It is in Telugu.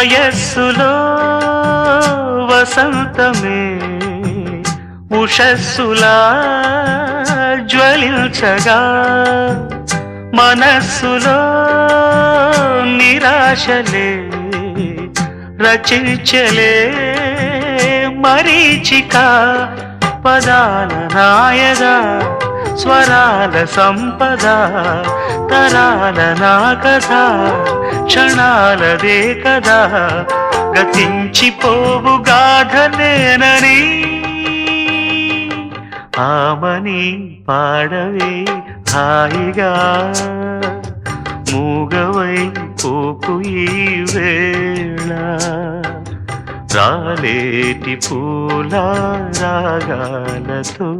వయస్సులో వసంతమే ఉషస్సులా జ్వలించగా మనస్సులో నిరాశలే రచించలే మరీచిక పదాల నాయగా స్వరాల సంపద తరాల నా కథ క్షణాలదే కదా గతించిపోవు గాథనేనని ఆమని పాడవే హాయిగా మూగవై పోకు ఈ వేళ రాలేటి పూల రాగాలతో